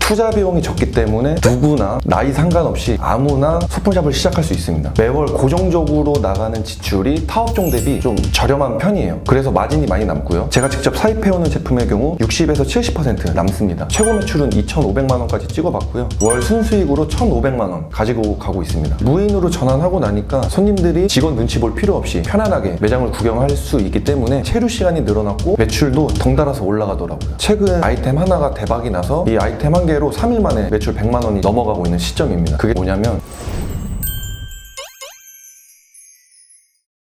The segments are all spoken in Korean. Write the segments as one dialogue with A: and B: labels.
A: 투자 비용이 적기 때문에 누구나 나이 상관없이 아무나 소품샵을 시작할 수 있습니다. 매월 고정적으로 나가는 지출이 타업종 대비 좀 저렴한 편이에요. 그래서 마진이 많이 남고요. 제가 직접 사입해오는 제품의 경우 60에서 70% 남습니다. 최고 매출은 2,500만 원까지 찍어봤고요. 월 순수익으로 1,500만 원 가지고 가고 있습니다. 무인으로 전환하고 나니까 손님들이 직원 눈치 볼 필요 없이 편안하게 매장을 구경할 수 있기 때문에 체류 시간이 늘어났고 매출도 덩달아서 올라가더라고요. 최근 아이템 하나가 대박이 나서 이 아이템 한 개로 3일 만에 매출 100만 원이 넘어가고 있는 시점입니다. 그게 뭐냐면,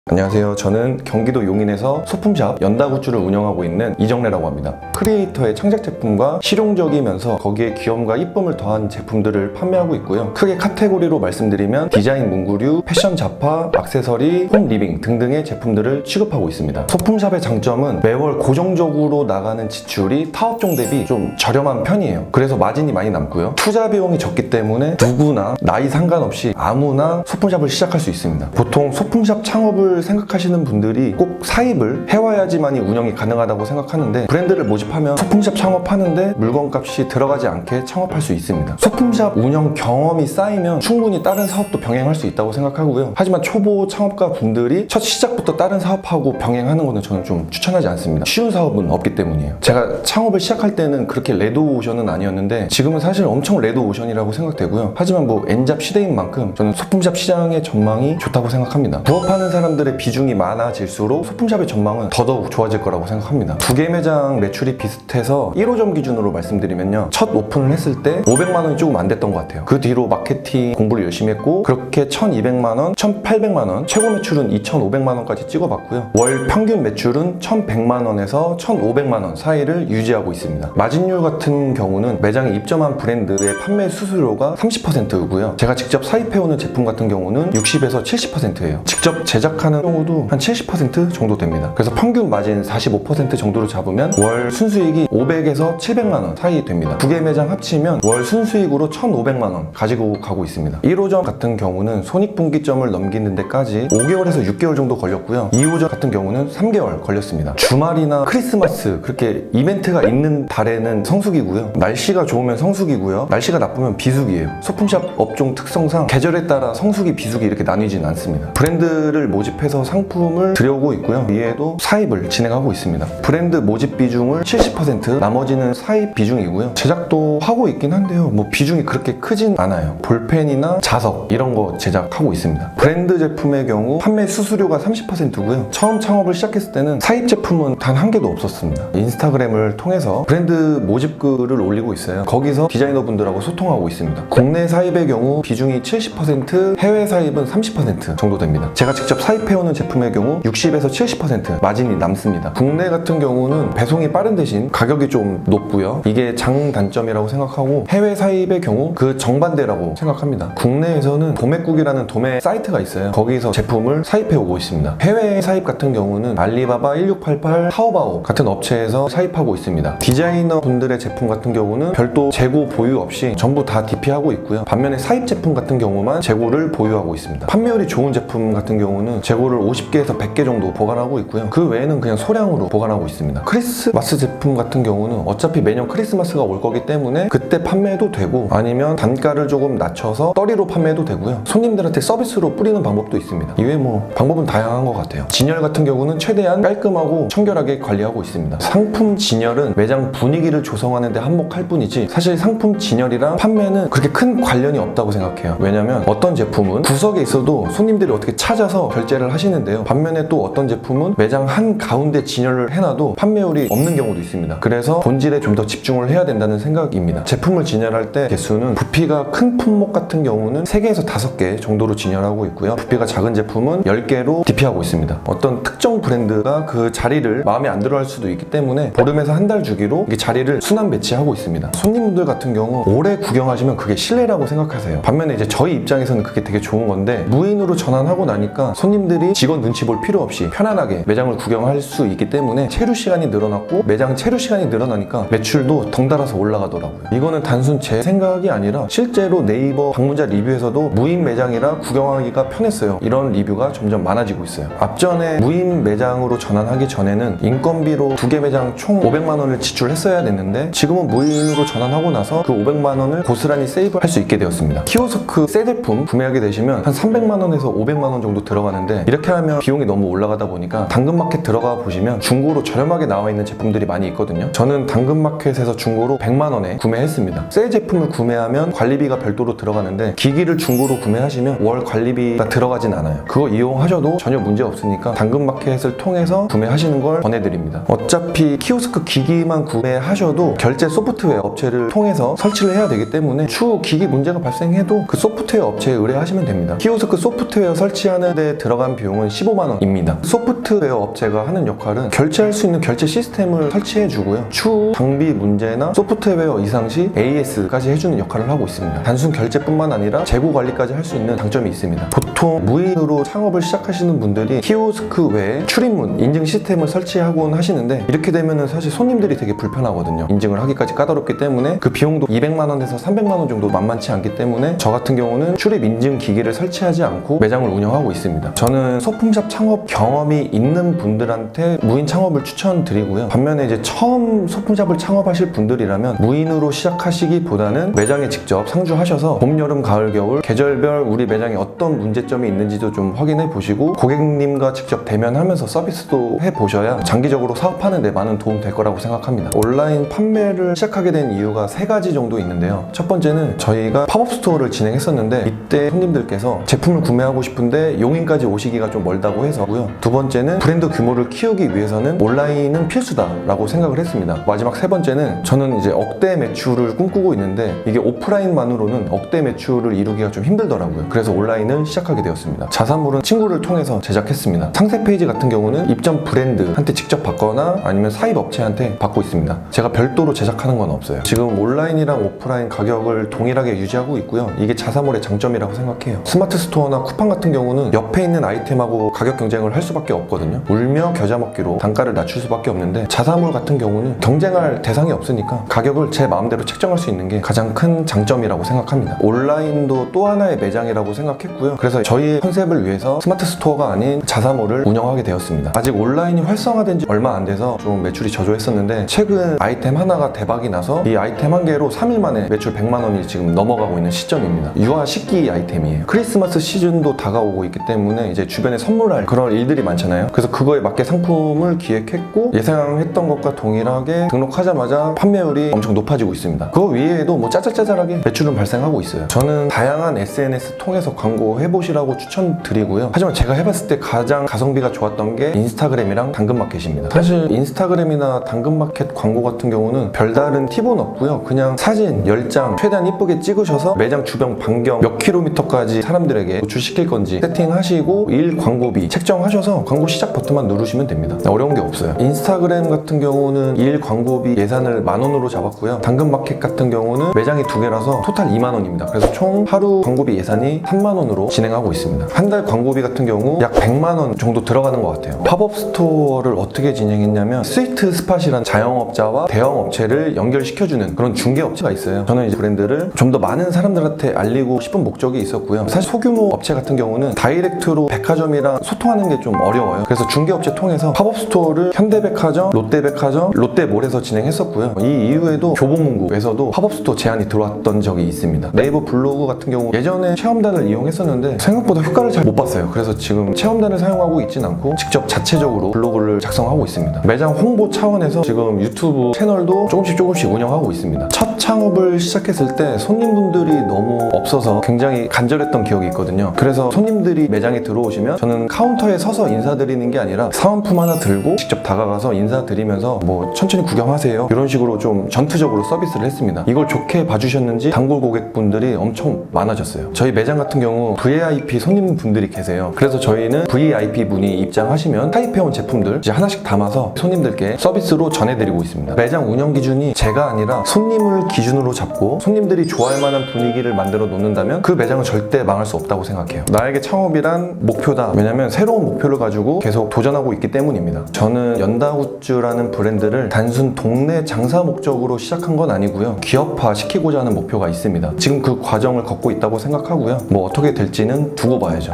A: 안녕하세요. 저는 경기도 용인에서 소품샵 연다굿즈를 운영하고 있는 이정래라고 합니다. 크리에이터의 창작 제품과 실용적이면서 거기에 귀염과 이쁨을 더한 제품들을 판매하고 있고요. 크게 카테고리로 말씀드리면 디자인 문구류, 패션 잡화, 액세서리, 홈 리빙 등등의 제품들을 취급하고 있습니다. 소품샵의 장점은 매월 고정적으로 나가는 지출이 타업종 대비 좀 저렴한 편이에요. 그래서 마진이 많이 남고요. 투자 비용이 적기 때문에 누구나 나이 상관없이 아무나 소품샵을 시작할 수 있습니다. 보통 소품샵 창업을 생각하시는 분들이 꼭 사입을 해와야지만이 운영이 가능하다고 생각하는데, 브랜드를 모집하면 소품샵 창업하는데 물건값이 들어가지 않게 창업할 수 있습니다. 소품샵 운영 경험이 쌓이면 충분히 다른 사업도 병행할 수 있다고 생각하고요. 하지만 초보 창업가 분들이 첫 시작부터 다른 사업하고 병행하는 거는 저는 좀 추천하지 않습니다. 쉬운 사업은 없기 때문이에요. 제가 창업을 시작할 때는 그렇게 레드오션은 아니었는데 지금은 사실 엄청 레드오션이라고 생각되고요. 하지만 뭐 N잡 시대인 만큼 저는 소품샵 시장의 전망이 좋다고 생각합니다. 부업하는 사람들의 비중이 많아질수록 소품샵의 전망은 더더욱 좋아질 거라고 생각합니다. 두 개 매장 매출이 비슷해서 1호점 기준으로 말씀드리면요, 첫 오픈을 했을 때 500만 원이 조금 안 됐던 것 같아요. 그 뒤로 마케팅 공부를 열심히 했고 그렇게 1,200만 원, 1,800만 원, 최고 매출은 2,500만 원까지 찍어봤고요. 월 평균 매출은 1,100만 원에서 1,500만 원 사이를 유지하고 있습니다. 마진율 같은 경우는 매장에 입점한 브랜드의 판매 수수료가 30%고요. 제가 직접 사입해오는 제품 같은 경우는 60에서 70%예요. 직접 제작하는 경우도 한 70% 정도 됩니다. 그래서 평균 마진 45% 정도로 잡으면 월 순수익이 500에서 700만 원 사이 됩니다. 두 개 매장 합치면 월 순수익으로 1,500만 원 가지고 가고 있습니다. 1호점 같은 경우는 손익분기점을 넘기는 데까지 5개월에서 6개월 정도 걸렸고요. 2호점 같은 경우는 3개월 걸렸습니다. 주말이나 크리스마스 그렇게 이벤트가 있는 달에는 성수기고요. 날씨가 좋으면 성수기고요. 날씨가 나쁘면 비수기예요. 소품샵 업종 특성상 계절에 따라 성수기, 비수기 이렇게 나뉘지는 않습니다. 브랜드를 모집해서 상품을 들여오고 있고요. 이에도 사입을 진행하고 있습니다. 브랜드 모집 비중을 70%, 나머지는 사입 비중이고요. 제작도 하고 있긴 한데요, 뭐 비중이 그렇게 크진 않아요. 볼펜이나 자석 이런 거 제작하고 있습니다. 브랜드 제품의 경우 판매 수수료가 30%고요. 처음 창업을 시작했을 때는 사입 제품은 단 한 개도 없었습니다. 인스타그램을 통해서 브랜드 모집 글을 올리고 있어요. 거기서 디자이너분들하고 소통하고 있습니다. 국내 사입의 경우 비중이 70%, 해외 사입은 30% 정도 됩니다. 제가 직접 사입해오는 제품의 경우 60에서 70% 마진이 남습니다. 국내 같은 경우는 배송이 빠른 대신 가격이 좀 높고요. 이게 장단점이라고 생각하고, 해외 사입의 경우 그 정반대라고 생각합니다. 국내에서는 도매국이라는 도매 사이트가 있어요. 거기서 제품을 사입해오고 있습니다. 해외 사입 같은 경우는 알리바바, 1688, 타오바오 같은 업체에서 사입하고 있습니다. 디자이너 분들의 제품 같은 경우는 별도 재고 보유 없이 전부 다 DP하고 있고요. 반면에 사입 제품 같은 경우만 재고를 보유하고 있습니다. 판매율이 좋은 제품 같은 경우는 재고를 50개에서 100개 정도 보관하고 있고요. 그 외에는 그냥 소량으로 보관하고 있습니다. 크리스마스 제품 같은 경우는 어차피 매년 크리스마스가 올 거기 때문에 그때 판매도 되고, 아니면 단가를 조금 낮춰서 떨이로 판매도 되고요. 손님들한테 서비스로 뿌리는 방법도 있습니다. 이외에 뭐 방법은 다양한 것 같아요. 진열 같은 경우는 최대한 깔끔하고 청결하게 관리하고 있습니다. 상품 진열은 매장 분위기를 조성하는 데 한몫할 뿐이지 사실 상품 진열이랑 판매는 그렇게 큰 관련이 없다고 생각해요. 왜냐면 어떤 제품은 구석에 있어도 손님들이 어떻게 찾아서 결제를 하시는데요, 반면에 또 어떤 제품은 매장 한 가운데 진열을 해놔도 판매율이 없는 경우도 있습니다. 그래서 본질에 좀 더 집중을 해야 된다는 생각입니다. 제품을 진열할 때 개수는 부피가 큰 품목 같은 경우는 3개에서 5개 정도로 진열하고 있고요. 부피가 작은 제품은 10개로 DP하고 있습니다. 어떤 특정 브랜드가 그 자리를 마음에 안 들어 할 수도 있기 때문에 보름에서 한 달 주기로 이 자리를 순환 배치하고 있습니다. 손님분들 같은 경우 오래 구경하시면 그게 신뢰라고 생각하세요. 반면에 이제 저희 입장에서는 그게 되게 좋은 건데, 무인으로 전환하고 나니까 손님들이 손님들이 직원 눈치 볼 필요 없이 편안하게 매장을 구경할 수 있기 때문에 체류 시간이 늘어났고, 매장 체류 시간이 늘어나니까 매출도 덩달아서 올라가더라고요. 이거는 단순 제 생각이 아니라 실제로 네이버 방문자 리뷰에서도 무인 매장이라 구경하기가 편했어요, 이런 리뷰가 점점 많아지고 있어요. 앞전에 무인 매장으로 전환하기 전에는 인건비로 2개 매장 총 500만 원을 지출했어야 됐는데, 지금은 무인으로 전환하고 나서 그 500만 원을 고스란히 세이브할 수 있게 되었습니다. 키오스크 새 제품 구매하게 되시면 한 300만 원에서 500만 원 정도 들어가는데, 이렇게 하면 비용이 너무 올라가다 보니까 당근마켓 들어가 보시면 중고로 저렴하게 나와 있는 제품들이 많이 있거든요. 저는 당근마켓에서 중고로 100만 원에 구매했습니다. 새 제품을 구매하면 관리비가 별도로 들어가는데, 기기를 중고로 구매하시면 월 관리비가 들어가진 않아요. 그거 이용하셔도 전혀 문제 없으니까 당근마켓을 통해서 구매하시는 걸 권해드립니다. 어차피 키오스크 기기만 구매하셔도 결제 소프트웨어 업체를 통해서 설치를 해야 되기 때문에 추후 기기 문제가 발생해도 그 소프트웨어 업체에 의뢰하시면 됩니다. 키오스크 소프트웨어 설치하는 데 들어간 비용은 15만 원입니다. 소프트웨어 업체가 하는 역할은 결제할 수 있는 결제 시스템을 설치해 주고요, 추후 장비 문제나 소프트웨어 이상 시 AS까지 해주는 역할을 하고 있습니다. 단순 결제뿐만 아니라 재고 관리까지 할 수 있는 장점이 있습니다. 보통 무인으로 창업을 시작하시는 분들이 키오스크 외에 출입문 인증 시스템을 설치하곤 하시는데, 이렇게 되면은 사실 손님들이 되게 불편하거든요. 인증을 하기까지 까다롭기 때문에 그 비용도 200만 원에서 300만 원 정도 만만치 않기 때문에 저 같은 경우는 출입 인증 기기를 설치하지 않고 매장을 운영하고 있습니다. 저는 소품샵 창업 경험이 있는 분들한테 무인 창업을 추천드리고요. 반면에 이제 처음 소품샵을 창업하실 분들이라면 무인으로 시작하시기보다는 매장에 직접 상주하셔서 봄, 여름, 가을, 겨울 계절별 우리 매장에 어떤 문제점이 있는지도 좀 확인해 보시고 고객님과 직접 대면하면서 서비스도 해 보셔야 장기적으로 사업하는 데 많은 도움 될 거라고 생각합니다. 온라인 판매를 시작하게 된 이유가 3가지 정도 있는데요. 첫 번째는 저희가 팝업 스토어를 진행했었는데, 이때 손님들께서 제품을 구매하고 싶은데 용인까지 오시기가 좀 멀다고 해서고요. 두 번째는 브랜드 규모를 키우기 위해서는 온라인은 필수다라고 생각을 했습니다. 마지막 세 번째는 저는 이제 억대 매출을 꿈꾸고 있는데, 이게 오프라인만으로는 억대 매출을 이루기가 좀 힘들더라고요. 그래서 온라인을 시작하게 되었습니다. 자사몰은 친구를 통해서 제작했습니다. 상세 페이지 같은 경우는 입점 브랜드한테 직접 받거나 아니면 사입 업체한테 받고 있습니다. 제가 별도로 제작하는 건 없어요. 지금 온라인이랑 오프라인 가격을 동일하게 유지하고 있고요. 이게 자사몰의 장점이라고 생각해요. 스마트 스토어나 쿠팡 같은 경우는 옆에 있는 아이템하고 가격 경쟁을 할 수밖에 없거든요. 울며 겨자 먹기로 단가를 낮출 수밖에 없는데, 자사몰 같은 경우는 경쟁할 대상이 없으니까 가격을 제 마음대로 책정할 수 있는 게 가장 큰 장점이라고 생각합니다. 온라인도 또 하나의 매장이라고 생각했고요. 그래서 저희의 컨셉을 위해서 스마트 스토어가 아닌 자사몰을 운영하게 되었습니다. 아직 온라인이 활성화된 지 얼마 안 돼서 좀 매출이 저조했었는데, 최근 아이템 하나가 대박이 나서 이 아이템 한 개로 3일 만에 매출 100만 원이 지금 넘어가고 있는 시점입니다. 유아 식기 아이템이에요. 크리스마스 시즌도 다가오고 있기 때문에 이제 주변에 선물할 그런 일들이 많잖아요. 그래서 그거에 맞게 상품을 기획했고, 예상했던 것과 동일하게 등록하자마자 판매율이 엄청 높아지고 있습니다. 그 위에도 뭐 짜잘짜잘하게 매출은 발생하고 있어요. 저는 다양한 SNS 통해서 광고 해보시라고 추천드리고요. 하지만 제가 해봤을 때 가장 가성비가 좋았던 게 인스타그램이랑 당근마켓입니다. 사실 인스타그램이나 당근마켓 광고 같은 경우는 별다른 팁은 없고요. 그냥 사진 10장 최대한 이쁘게 찍으셔서 매장 주변 반경 몇 킬로미터까지 사람들에게 노출시킬 건지 세팅하시고 일 광고비 책정하셔서 광고 시작 버튼만 누르시면 됩니다. 어려운 게 없어요. 인스타그램 같은 경우는 일 광고비 예산을 10,000원으로 잡았고요. 당근마켓 같은 경우는 매장이 2개라서 토탈 20,000원입니다. 그래서 총 하루 광고비 예산이 30,000원으로 진행하고 있습니다. 한 달 광고비 같은 경우 약 100만 원 정도 들어가는 것 같아요. 팝업 스토어를 어떻게 진행했냐면, 스위트 스팟이란 자영업자와 대형업체를 연결시켜주는 그런 중개업체가 있어요. 저는 이제 브랜드를 좀 더 많은 사람들한테 알리고 싶은 목적이 있었고요. 사실 소규모 업체 같은 경우는 다이렉트로 백화점이랑 소통하는 게 좀 어려워요. 그래서 중개업체 통해서 팝업 스토어를 현대백화점, 롯데백화점, 롯데몰에서 진행했었고요. 이 이후에도 교보문고에서도 팝업 스토어 제안이 들어왔던 적이 있습니다. 네이버 블로그 같은 경우 예전에 체험단을 이용했었는데 생각보다 효과를 잘 못 봤어요. 그래서 지금 체험단을 사용하고 있진 않고 직접 자체적으로 블로그를 작성하고 있습니다. 매장 홍보 차원에서 지금 유튜브 채널도 조금씩 운영하고 있습니다. 첫 창업을 시작했을 때 손님분들이 너무 없어서 굉장히 간절했던 기억이 있거든요. 그래서 손님들이 매장에 들어오시면 저는 카운터에 서서 인사드리는 게 아니라 사은품 하나 들고 직접 다가가서 인사드리면서 뭐 천천히 구경하세요, 이런 식으로 좀 전투적으로 서비스를 했습니다. 이걸 좋게 봐주셨는지 단골 고객분들이 엄청 많아졌어요. 저희 매장 같은 경우 VIP 손님분들이 계세요. 그래서 저희는 VIP 분이 입장하시면 타입해온 제품들 이제 하나씩 담아서 손님들께 서비스로 전해드리고 있습니다. 매장 운영 기준이 제가 아니라 손님을 기준으로 잡고 손님들이 좋아할 만한 분위기를 만들어 놓는다면 그 매장은 절대 망할 수 없다고 생각해요. 나에게 창업이란 목표 목표다. 왜냐면 새로운 목표를 가지고 계속 도전하고 있기 때문입니다. 저는 연다굿즈라는 브랜드를 단순 동네 장사 목적으로 시작한 건 아니고요. 기업화 시키고자 하는 목표가 있습니다. 지금 그 과정을 걷고 있다고 생각하고요. 뭐 어떻게 될지는 두고 봐야죠.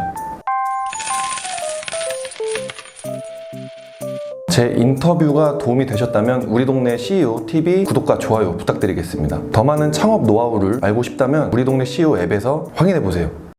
A: 제 인터뷰가 도움이 되셨다면 우리 동네 CEO TV 구독과 좋아요 부탁드리겠습니다. 더 많은 창업 노하우를 알고 싶다면 우리 동네 CEO 앱에서 확인해 보세요.